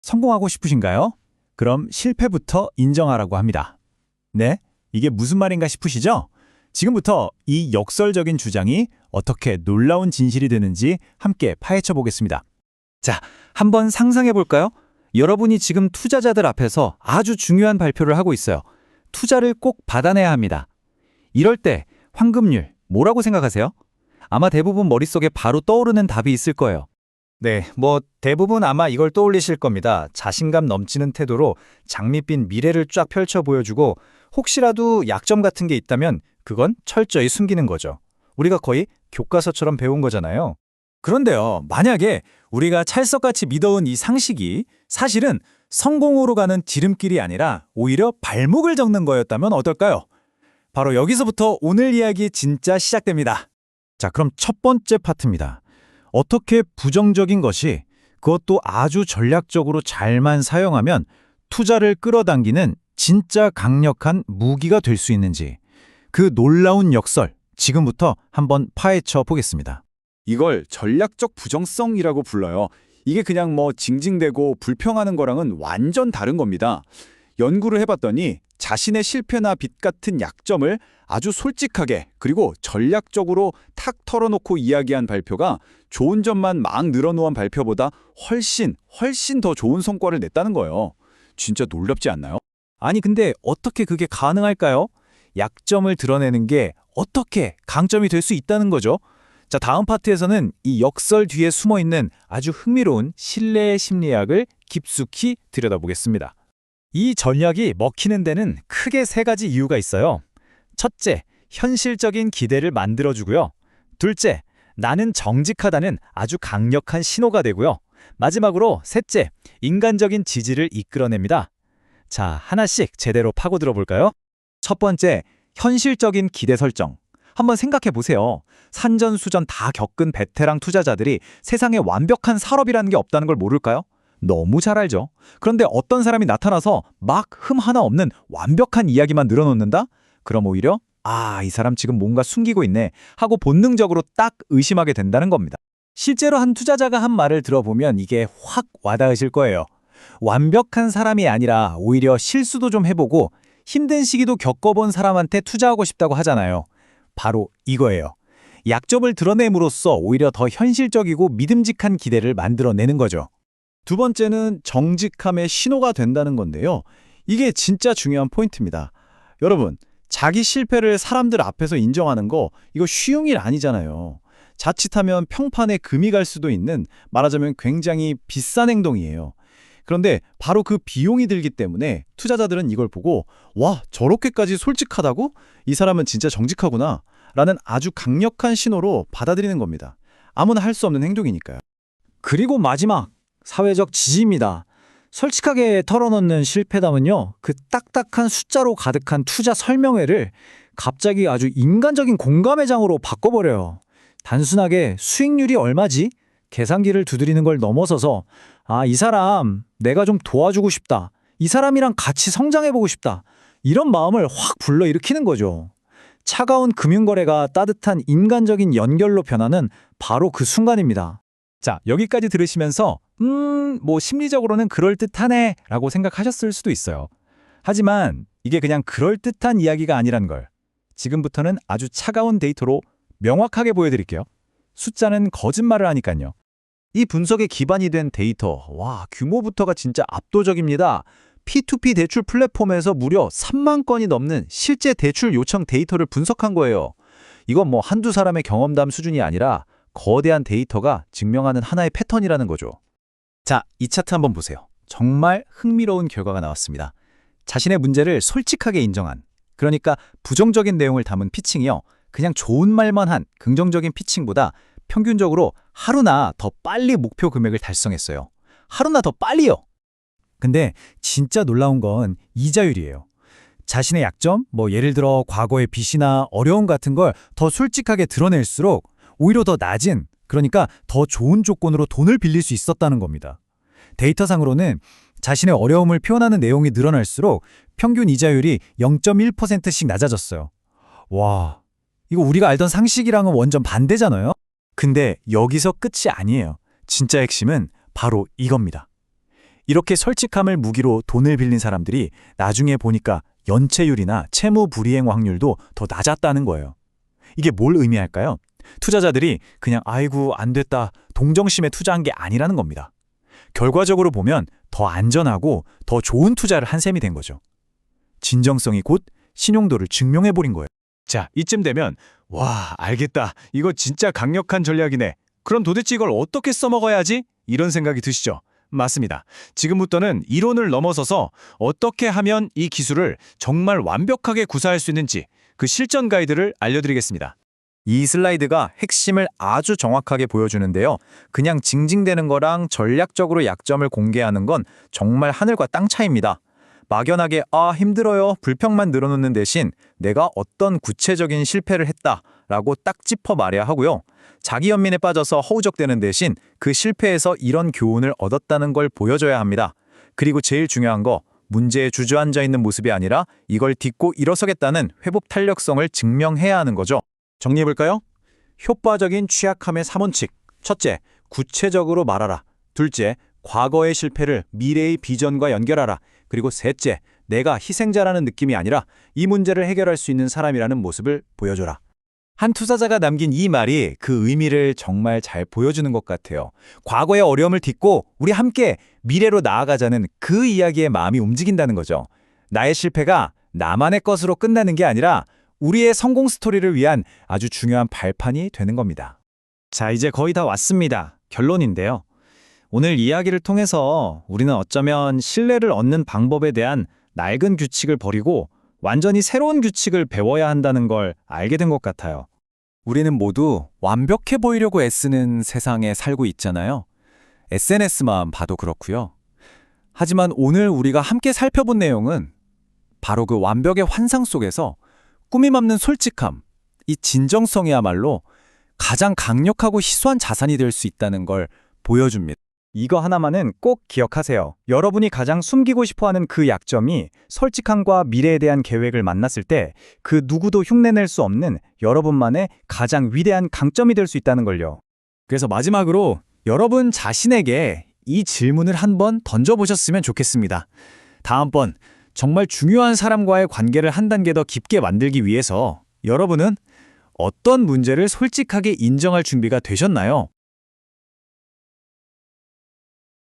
성공하고 싶으신가요? 그럼 실패부터 인정하라고 합니다. 네? 이게 무슨 말인가 싶으시죠? 지금부터 이 역설적인 주장이 어떻게 놀라운 진실이 되는지 함께 파헤쳐 보겠습니다. 자, 한번 상상해 볼까요? 여러분이 지금 투자자들 앞에서 아주 중요한 발표를 하고 있어요. 투자를 꼭 받아내야 합니다. 이럴 때 황금률 뭐라고 생각하세요? 아마 대부분 머릿속에 바로 떠오르는 답이 있을 거예요. 네, 대부분 아마 이걸 떠올리실 겁니다. 자신감 넘치는 태도로 장밋빛 미래를 쫙 펼쳐 보여주고 혹시라도 약점 같은 게 있다면 그건 철저히 숨기는 거죠. 우리가 거의 교과서처럼 배운 거잖아요. 그런데요, 만약에 우리가 찰석같이 믿어온 이 상식이 사실은 성공으로 가는 지름길이 아니라 오히려 발목을 접는 거였다면 어떨까요? 바로 여기서부터 오늘 이야기 진짜 시작됩니다. 자, 그럼 첫 번째 파트입니다. 어떻게 부정적인 것이 그것도 아주 전략적으로 잘만 사용하면 투자를 끌어당기는 진짜 강력한 무기가 될 수 있는지 그 놀라운 역설 지금부터 한번 파헤쳐 보겠습니다. 이걸 전략적 부정성이라고 불러요. 이게 그냥 징징대고 불평하는 거랑은 완전 다른 겁니다. 연구를 해봤더니 자신의 실패나 빚 같은 약점을 아주 솔직하게 그리고 전략적으로 탁 털어놓고 이야기한 발표가 좋은 점만 막 늘어놓은 발표보다 훨씬 더 좋은 성과를 냈다는 거예요. 진짜 놀랍지 않나요? 아니 근데 어떻게 그게 가능할까요? 약점을 드러내는 게 어떻게 강점이 될 수 있다는 거죠? 자, 다음 파트에서는 이 역설 뒤에 숨어있는 아주 흥미로운 신뢰의 심리학을 깊숙이 들여다보겠습니다. 이 전략이 먹히는 데는 크게 세 가지 이유가 있어요. 첫째, 현실적인 기대를 만들어주고요. 둘째, 나는 정직하다는 아주 강력한 신호가 되고요. 마지막으로 셋째, 인간적인 지지를 이끌어냅니다. 자, 하나씩 제대로 파고들어 볼까요? 첫 번째, 현실적인 기대 설정. 한번 생각해 보세요. 산전수전 다 겪은 베테랑 투자자들이 세상에 완벽한 산업이라는 게 없다는 걸 모를까요? 너무 잘 알죠. 그런데 어떤 사람이 나타나서 막 흠 하나 없는 완벽한 이야기만 늘어놓는다? 그럼 오히려 이 사람 지금 뭔가 숨기고 있네 하고 본능적으로 딱 의심하게 된다는 겁니다. 실제로 한 투자자가 한 말을 들어보면 이게 확 와닿으실 거예요. 완벽한 사람이 아니라 오히려 실수도 좀 해보고 힘든 시기도 겪어본 사람한테 투자하고 싶다고 하잖아요. 바로 이거예요. 약점을 드러냄으로써 오히려 더 현실적이고 믿음직한 기대를 만들어내는 거죠. 두 번째는 정직함의 신호가 된다는 건데요. 이게 진짜 중요한 포인트입니다. 여러분, 자기 실패를 사람들 앞에서 인정하는 거 이거 쉬운 일 아니잖아요. 자칫하면 평판에 금이 갈 수도 있는 말하자면 굉장히 비싼 행동이에요. 그런데 바로 그 비용이 들기 때문에 투자자들은 이걸 보고 와, 저렇게까지 솔직하다고? 이 사람은 진짜 정직하구나 라는 아주 강력한 신호로 받아들이는 겁니다. 아무나 할 수 없는 행동이니까요. 그리고 마지막, 사회적 지지입니다. 솔직하게 털어놓는 실패담은요, 그 딱딱한 숫자로 가득한 투자 설명회를 갑자기 아주 인간적인 공감의 장으로 바꿔버려요. 단순하게 수익률이 얼마지? 계산기를 두드리는 걸 넘어서서 이 사람 내가 좀 도와주고 싶다. 이 사람이랑 같이 성장해보고 싶다. 이런 마음을 확 불러일으키는 거죠. 차가운 금융거래가 따뜻한 인간적인 연결로 변하는 바로 그 순간입니다. 자, 여기까지 들으시면서 심리적으로는 그럴듯하네 라고 생각하셨을 수도 있어요. 하지만 이게 그냥 그럴듯한 이야기가 아니란 걸 지금부터는 아주 차가운 데이터로 명확하게 보여드릴게요. 숫자는 거짓말을 하니까요. 이 분석에 기반이 된 데이터, 규모부터가 진짜 압도적입니다. P2P 대출 플랫폼에서 무려 3만 건이 넘는 실제 대출 요청 데이터를 분석한 거예요. 이건 한두 사람의 경험담 수준이 아니라 거대한 데이터가 증명하는 하나의 패턴이라는 거죠. 자, 이 차트 한번 보세요. 정말 흥미로운 결과가 나왔습니다. 자신의 문제를 솔직하게 인정한, 그러니까 부정적인 내용을 담은 피칭이요. 그냥 좋은 말만 한 긍정적인 피칭보다 평균적으로 하루나 더 빨리 목표 금액을 달성했어요. 하루나 더 빨리요. 근데 진짜 놀라운 건 이자율이에요. 자신의 약점, 예를 들어 과거의 빚이나 어려움 같은 걸 더 솔직하게 드러낼수록 오히려 더 낮은, 그러니까 더 좋은 조건으로 돈을 빌릴 수 있었다는 겁니다. 데이터상으로는 자신의 어려움을 표현하는 내용이 늘어날수록 평균 이자율이 0.1%씩 낮아졌어요. 와, 이거 우리가 알던 상식이랑은 완전 반대잖아요? 근데 여기서 끝이 아니에요. 진짜 핵심은 바로 이겁니다. 이렇게 솔직함을 무기로 돈을 빌린 사람들이 나중에 보니까 연체율이나 채무 불이행 확률도 더 낮았다는 거예요. 이게 뭘 의미할까요? 투자자들이 그냥 아이고 안 됐다 동정심에 투자한 게 아니라는 겁니다. 결과적으로 보면 더 안전하고 더 좋은 투자를 한 셈이 된 거죠. 진정성이 곧 신용도를 증명해버린 거예요. 자, 이쯤 되면 와, 알겠다. 이거 진짜 강력한 전략이네. 그럼 도대체 이걸 어떻게 써먹어야 하지? 이런 생각이 드시죠? 맞습니다. 지금부터는 이론을 넘어서서 어떻게 하면 이 기술을 정말 완벽하게 구사할 수 있는지 그 실전 가이드를 알려드리겠습니다. 이 슬라이드가 핵심을 아주 정확하게 보여주는데요. 그냥 징징대는 거랑 전략적으로 약점을 공개하는 건 정말 하늘과 땅 차이입니다. 막연하게 힘들어요, 불평만 늘어놓는 대신 내가 어떤 구체적인 실패를 했다라고 딱 짚어 말해야 하고요. 자기 연민에 빠져서 허우적대는 대신 그 실패에서 이런 교훈을 얻었다는 걸 보여줘야 합니다. 그리고 제일 중요한 거, 문제에 주저앉아 있는 모습이 아니라 이걸 딛고 일어서겠다는 회복 탄력성을 증명해야 하는 거죠. 정리해볼까요? 효과적인 취약함의 3원칙. 첫째, 구체적으로 말하라. 둘째, 과거의 실패를 미래의 비전과 연결하라. 그리고 셋째, 내가 희생자라는 느낌이 아니라 이 문제를 해결할 수 있는 사람이라는 모습을 보여줘라. 한 투자자가 남긴 이 말이 그 의미를 정말 잘 보여주는 것 같아요. 과거의 어려움을 딛고 우리 함께 미래로 나아가자는 그 이야기에 마음이 움직인다는 거죠. 나의 실패가 나만의 것으로 끝나는 게 아니라 우리의 성공 스토리를 위한 아주 중요한 발판이 되는 겁니다. 자, 이제 거의 다 왔습니다. 결론인데요. 오늘 이야기를 통해서 우리는 어쩌면 신뢰를 얻는 방법에 대한 낡은 규칙을 버리고 완전히 새로운 규칙을 배워야 한다는 걸 알게 된 것 같아요. 우리는 모두 완벽해 보이려고 애쓰는 세상에 살고 있잖아요. SNS만 봐도 그렇고요. 하지만 오늘 우리가 함께 살펴본 내용은 바로 그 완벽의 환상 속에서 꾸밈 없는 솔직함, 이 진정성이야말로 가장 강력하고 희소한 자산이 될 수 있다는 걸 보여줍니다. 이거 하나만은 꼭 기억하세요. 여러분이 가장 숨기고 싶어하는 그 약점이 솔직함과 미래에 대한 계획을 만났을 때 그 누구도 흉내낼 수 없는 여러분만의 가장 위대한 강점이 될 수 있다는 걸요. 그래서 마지막으로 여러분 자신에게 이 질문을 한번 던져보셨으면 좋겠습니다. 다음번 정말 중요한 사람과의 관계를 한 단계 더 깊게 만들기 위해서 여러분은 어떤 문제를 솔직하게 인정할 준비가 되셨나요?